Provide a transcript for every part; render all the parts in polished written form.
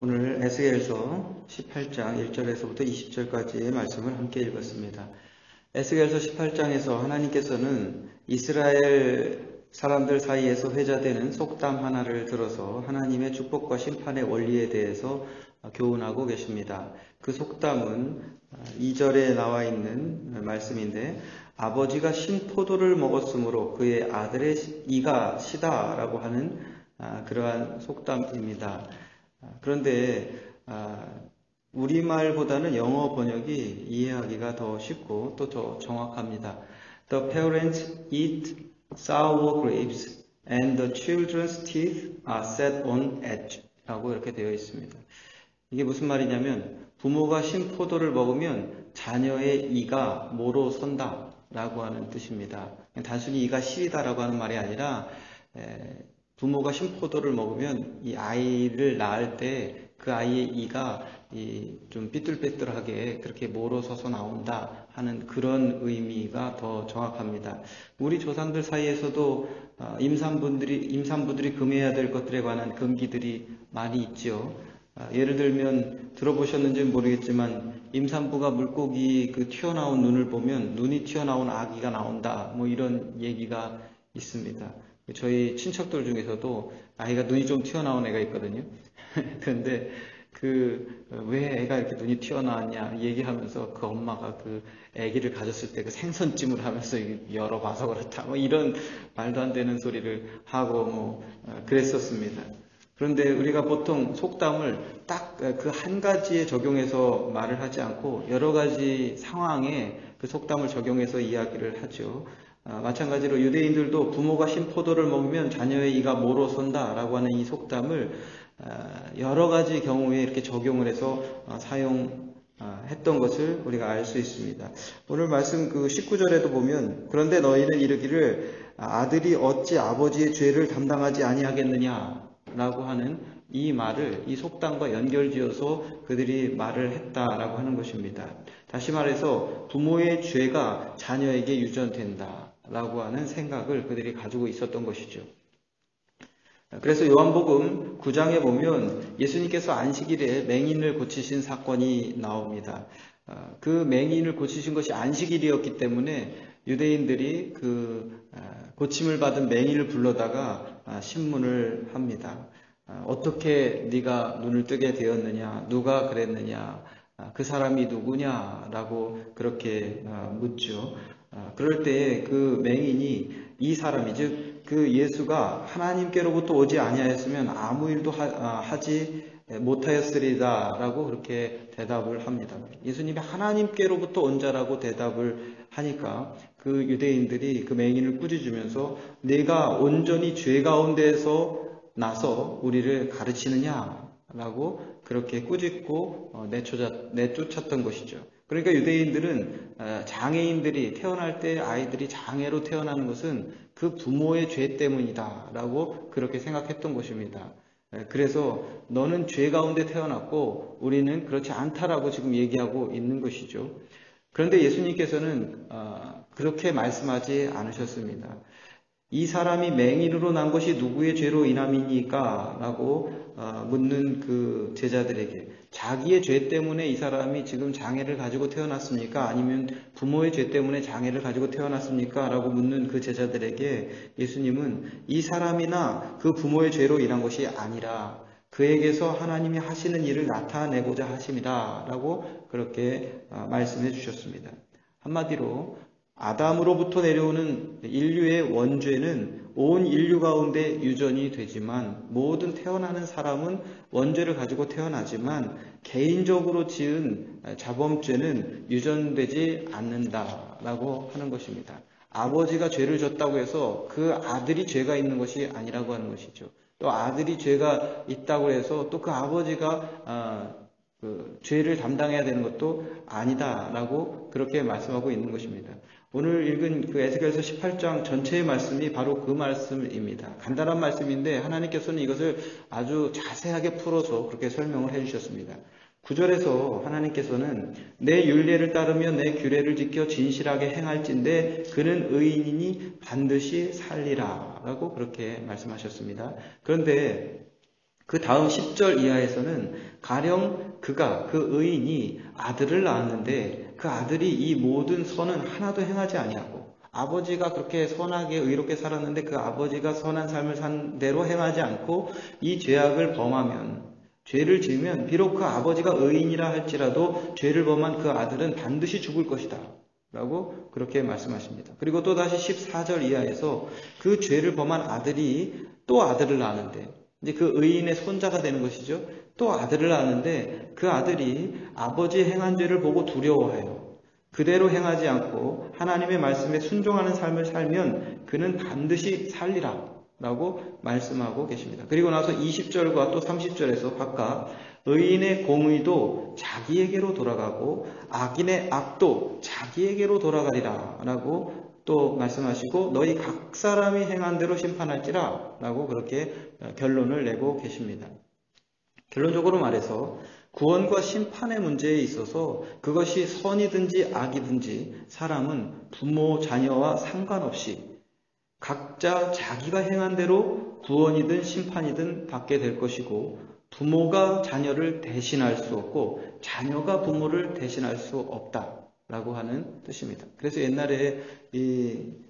오늘 에스겔서 18장 1절에서부터 20절까지의 말씀을 함께 읽었습니다. 에스겔서 18장에서 하나님께서는 이스라엘 사람들 사이에서 회자되는 속담 하나를 들어서 하나님의 축복과 심판의 원리에 대해서 교훈하고 계십니다. 그 속담은 2절에 나와 있는 말씀인데, 아버지가 신 포도를 먹었으므로 그의 아들의 이가 시다라고 하는 그러한 속담입니다. 그런데 우리말보다는 영어 번역이 이해하기가 더 쉽고 또 더 정확합니다. The parents eat sour grapes and the children's teeth are set on edge 라고 이렇게 되어 있습니다. 이게 무슨 말이냐면, 부모가 신포도를 먹으면 자녀의 이가 모로 선다 라고 하는 뜻입니다. 단순히 이가 시리다라고 하는 말이 아니라 부모가 신포도를 먹으면 이 아이를 낳을 때 그 아이의 이가 좀 삐뚤빼뚤하게 그렇게 모로서서 나온다 하는 그런 의미가 더 정확합니다. 우리 조상들 사이에서도 임산부들이 금해야 될 것들에 관한 금기들이 많이 있죠. 예를 들면 들어보셨는지 모르겠지만, 임산부가 물고기 그 튀어나온 눈을 보면 눈이 튀어나온 아기가 나온다, 뭐 이런 얘기가 있습니다. 저희 친척들 중에서도 아이가 눈이 좀 튀어나온 애가 있거든요. 그런데 왜 애가 이렇게 눈이 튀어나왔냐 얘기하면서 그 엄마가 그 아기를 가졌을 때 그 생선찜을 하면서 열어봐서 그렇다, 뭐 이런 말도 안 되는 소리를 하고 그랬었습니다. 그런데 우리가 보통 속담을 딱 그 한 가지에 적용해서 말을 하지 않고 여러 가지 상황에 그 속담을 적용해서 이야기를 하죠. 마찬가지로 유대인들도 부모가 신포도를 먹으면 자녀의 이가 모로 선다 라고 하는 이 속담을 여러 가지 경우에 이렇게 적용을 해서 사용했던 것을 우리가 알 수 있습니다. 오늘 말씀 그 19절에도 보면, 그런데 너희는 이르기를 아들이 어찌 아버지의 죄를 담당하지 아니하겠느냐 라고 하는 이 말을 이 속담과 연결지어서 그들이 말을 했다라고 하는 것입니다. 다시 말해서 부모의 죄가 자녀에게 유전된다 라고 하는 생각을 그들이 가지고 있었던 것이죠. 그래서 요한복음 9장에 보면 예수님께서 안식일에 맹인을 고치신 사건이 나옵니다. 그 맹인을 고치신 것이 안식일이었기 때문에 유대인들이 그 고침을 받은 맹인을 불러다가 신문을 합니다. 어떻게 네가 눈을 뜨게 되었느냐, 누가 그랬느냐, 그 사람이 누구냐라고 그렇게 묻죠. 그럴 때에 그 맹인이 이 사람이, 즉 그 예수가 하나님께로부터 오지 아니하였으면 아무 일도 하지 못하였으리다 라고 그렇게 대답을 합니다. 예수님이 하나님께로부터 온 자라고 대답을 하니까 그 유대인들이 그 맹인을 꾸짖으면서 네가 온전히 죄 가운데에서 나서 우리를 가르치느냐 라고 그렇게 꾸짖고 내쫓았던 것이죠. 그러니까 유대인들은 장애인들이 태어날 때 아이들이 장애로 태어나는 것은 그 부모의 죄 때문이다 라고 그렇게 생각했던 것입니다. 그래서 너는 죄 가운데 태어났고 우리는 그렇지 않다라고 지금 얘기하고 있는 것이죠. 그런데 예수님께서는 그렇게 말씀하지 않으셨습니다. 이 사람이 맹인으로 난 것이 누구의 죄로 인함이니까? 라고 묻는 그 제자들에게, 자기의 죄 때문에 이 사람이 지금 장애를 가지고 태어났습니까? 아니면 부모의 죄 때문에 장애를 가지고 태어났습니까? 라고 묻는 그 제자들에게 예수님은 이 사람이나 그 부모의 죄로 인한 것이 아니라 그에게서 하나님이 하시는 일을 나타내고자 하심이다 라고 그렇게 말씀해 주셨습니다. 한마디로 아담으로부터 내려오는 인류의 원죄는 온 인류 가운데 유전이 되지만, 모든 태어나는 사람은 원죄를 가지고 태어나지만 개인적으로 지은 자범죄는 유전되지 않는다라고 하는 것입니다. 아버지가 죄를 졌다고 해서 그 아들이 죄가 있는 것이 아니라고 하는 것이죠. 또 아들이 죄가 있다고 해서 또 그 아버지가 죄를 담당해야 되는 것도 아니다라고 그렇게 말씀하고 있는 것입니다. 오늘 읽은 그 에스겔서 18장 전체의 말씀이 바로 그 말씀입니다. 간단한 말씀인데 하나님께서는 이것을 아주 자세하게 풀어서 그렇게 설명을 해주셨습니다. 9절에서 하나님께서는 내 율례를 따르며 내 규례를 지켜 진실하게 행할진대 그는 의인이니 반드시 살리라 라고 그렇게 말씀하셨습니다. 그런데 그 다음 10절 이하에서는 가령 그가, 그 의인이 아들을 낳았는데 그 아들이 이 모든 선은 하나도 행하지 아니하고, 아버지가 그렇게 선하게 의롭게 살았는데 그 아버지가 선한 삶을 산 대로 행하지 않고 이 죄악을 범하면, 죄를 지으면 비록 그 아버지가 의인이라 할지라도 죄를 범한 그 아들은 반드시 죽을 것이다 라고 그렇게 말씀하십니다. 그리고 또 다시 14절 이하에서 그 죄를 범한 아들이 또 아들을 낳았는데, 이제 그 의인의 손자가 되는 것이죠. 또 아들을 낳았는데 그 아들이 아버지의 행한 죄를 보고 두려워하여 그대로 행하지 않고 하나님의 말씀에 순종하는 삶을 살면 그는 반드시 살리라 라고 말씀하고 계십니다. 그리고 나서 20절과 또 30절에서 각각 의인의 공의도 자기에게로 돌아가고 악인의 악도 자기에게로 돌아가리라 라고 또 말씀하시고, 너희 각 사람이 행한 대로 심판할지라 라고 그렇게 결론을 내고 계십니다. 결론적으로 말해서 구원과 심판의 문제에 있어서 그것이 선이든지 악이든지 사람은 부모, 자녀와 상관없이 각자 자기가 행한 대로 구원이든 심판이든 받게 될 것이고, 부모가 자녀를 대신할 수 없고 자녀가 부모를 대신할 수 없다라고 하는 뜻입니다. 그래서 옛날에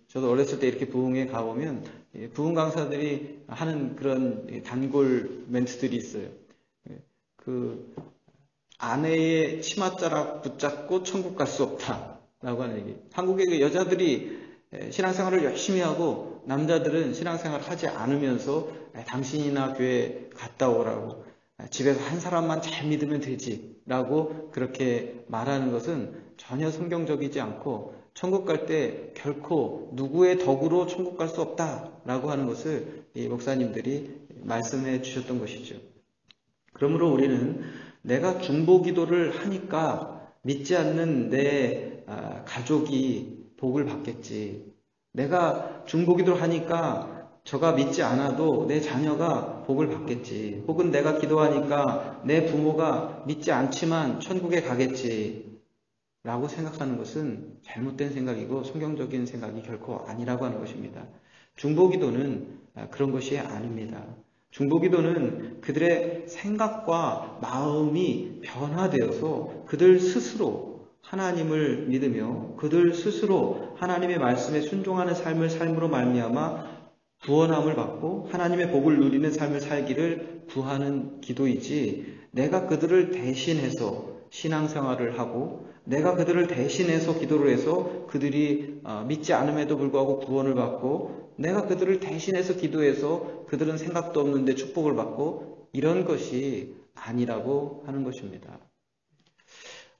저도 어렸을 때 이렇게 부흥회 가보면 부흥 강사들이 하는 그런 단골 멘트들이 있어요. 그 아내의 치맛자락 붙잡고 천국 갈 수 없다라고 하는 얘기. 한국의 여자들이 신앙생활을 열심히 하고 남자들은 신앙생활을 하지 않으면서 당신이나 교회 갔다 오라고, 집에서 한 사람만 잘 믿으면 되지 라고 그렇게 말하는 것은 전혀 성경적이지 않고, 천국 갈 때 결코 누구의 덕으로 천국 갈 수 없다라고 하는 것을 이 목사님들이 말씀해 주셨던 것이죠. 그러므로 우리는 내가 중보기도를 하니까 믿지 않는 내 가족이 복을 받겠지, 내가 중보기도를 하니까 저가 믿지 않아도 내 자녀가 복을 받겠지, 혹은 내가 기도하니까 내 부모가 믿지 않지만 천국에 가겠지 라고 생각하는 것은 잘못된 생각이고 성경적인 생각이 결코 아니라고 하는 것입니다. 중보기도는 그런 것이 아닙니다. 중보기도는 그들의 생각과 마음이 변화되어서 그들 스스로 하나님을 믿으며 그들 스스로 하나님의 말씀에 순종하는 삶을 삶으로 말미암아 구원함을 받고 하나님의 복을 누리는 삶을 살기를 구하는 기도이지, 내가 그들을 대신해서 신앙생활을 하고 내가 그들을 대신해서 기도를 해서 그들이 믿지 않음에도 불구하고 구원을 받고, 내가 그들을 대신해서 기도해서 그들은 생각도 없는데 축복을 받고, 이런 것이 아니라고 하는 것입니다.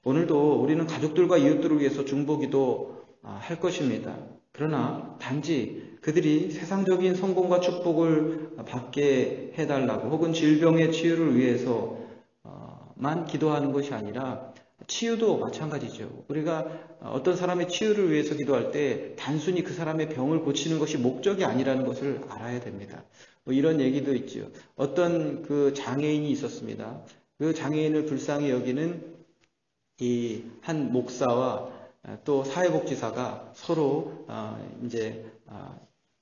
오늘도 우리는 가족들과 이웃들을 위해서 중보기도 할 것입니다. 그러나 단지 그들이 세상적인 성공과 축복을 받게 해달라고, 혹은 질병의 치유를 위해서만 기도하는 것이 아니라, 치유도 마찬가지죠. 우리가 어떤 사람의 치유를 위해서 기도할 때 단순히 그 사람의 병을 고치는 것이 목적이 아니라는 것을 알아야 됩니다. 이런 얘기도 있죠. 어떤 그 장애인이 있었습니다. 그 장애인을 불쌍히 여기는 이 한 목사와 또 사회복지사가 서로 이제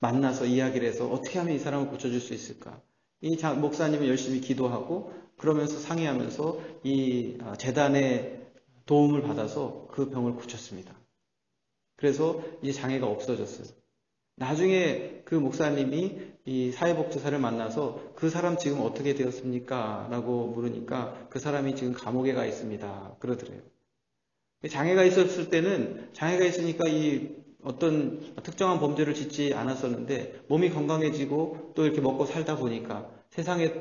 만나서 이야기를 해서 어떻게 하면 이 사람을 고쳐줄 수 있을까? 이 목사님은 열심히 기도하고 그러면서 상의하면서 이 재단의 도움을 받아서 그 병을 고쳤습니다. 그래서 이제 장애가 없어졌어요. 나중에 그 목사님이 이 사회복지사를 만나서 그 사람 지금 어떻게 되었습니까? 라고 물으니까 그 사람이 지금 감옥에 가 있습니다. 그러더래요. 장애가 있었을 때는 장애가 있으니까 이 어떤 특정한 범죄를 짓지 않았었는데 몸이 건강해지고 또 이렇게 먹고 살다 보니까 세상에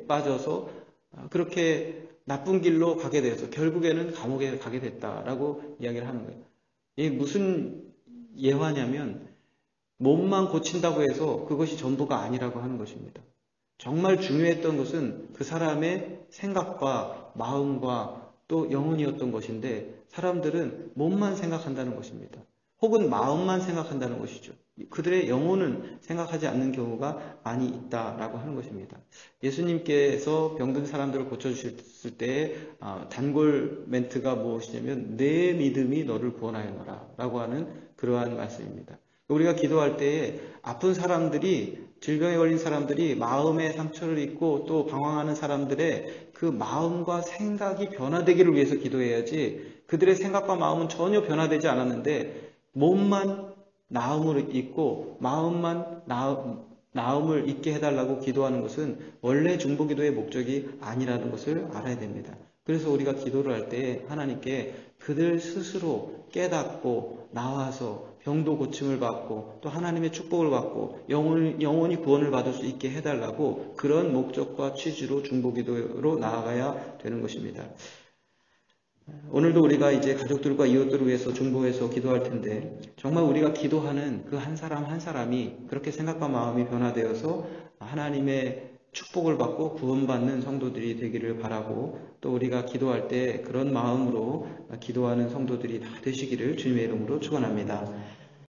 빠져서 그렇게 나쁜 길로 가게 되어서 결국에는 감옥에 가게 됐다라고 이야기를 하는 거예요. 이게 무슨 예화냐면 몸만 고친다고 해서 그것이 전부가 아니라고 하는 것입니다. 정말 중요했던 것은 그 사람의 생각과 마음과 또 영혼이었던 것인데 사람들은 몸만 생각한다는 것입니다. 혹은 마음만 생각한다는 것이죠. 그들의 영혼은 생각하지 않는 경우가 많이 있다라고 하는 것입니다. 예수님께서 병든 사람들을 고쳐주셨을 때 단골 멘트가 무엇이냐면 내 믿음이 너를 구원하였노라 라고 하는 그러한 말씀입니다. 우리가 기도할 때에 아픈 사람들이 질병에 걸린 사람들이 마음의 상처를 입고 또 방황하는 사람들의 그 마음과 생각이 변화되기를 위해서 기도해야지, 그들의 생각과 마음은 전혀 변화되지 않았는데 몸만 나음을 입고 마음만 나음을 잊게 해달라고 기도하는 것은 원래 중보기도의 목적이 아니라는 것을 알아야 됩니다. 그래서 우리가 기도를 할 때 하나님께 그들 스스로 깨닫고 나와서 병도 고침을 받고 또 하나님의 축복을 받고 영원히 구원을 받을 수 있게 해달라고, 그런 목적과 취지로 중보기도로 나아가야 되는 것입니다. 오늘도 우리가 이제 가족들과 이웃들을 위해서 중보해서 기도할 텐데, 정말 우리가 기도하는 그 한 사람 한 사람이 그렇게 생각과 마음이 변화되어서 하나님의 축복을 받고 구원받는 성도들이 되기를 바라고, 또 우리가 기도할 때 그런 마음으로 기도하는 성도들이 다 되시기를 주님의 이름으로 축원합니다.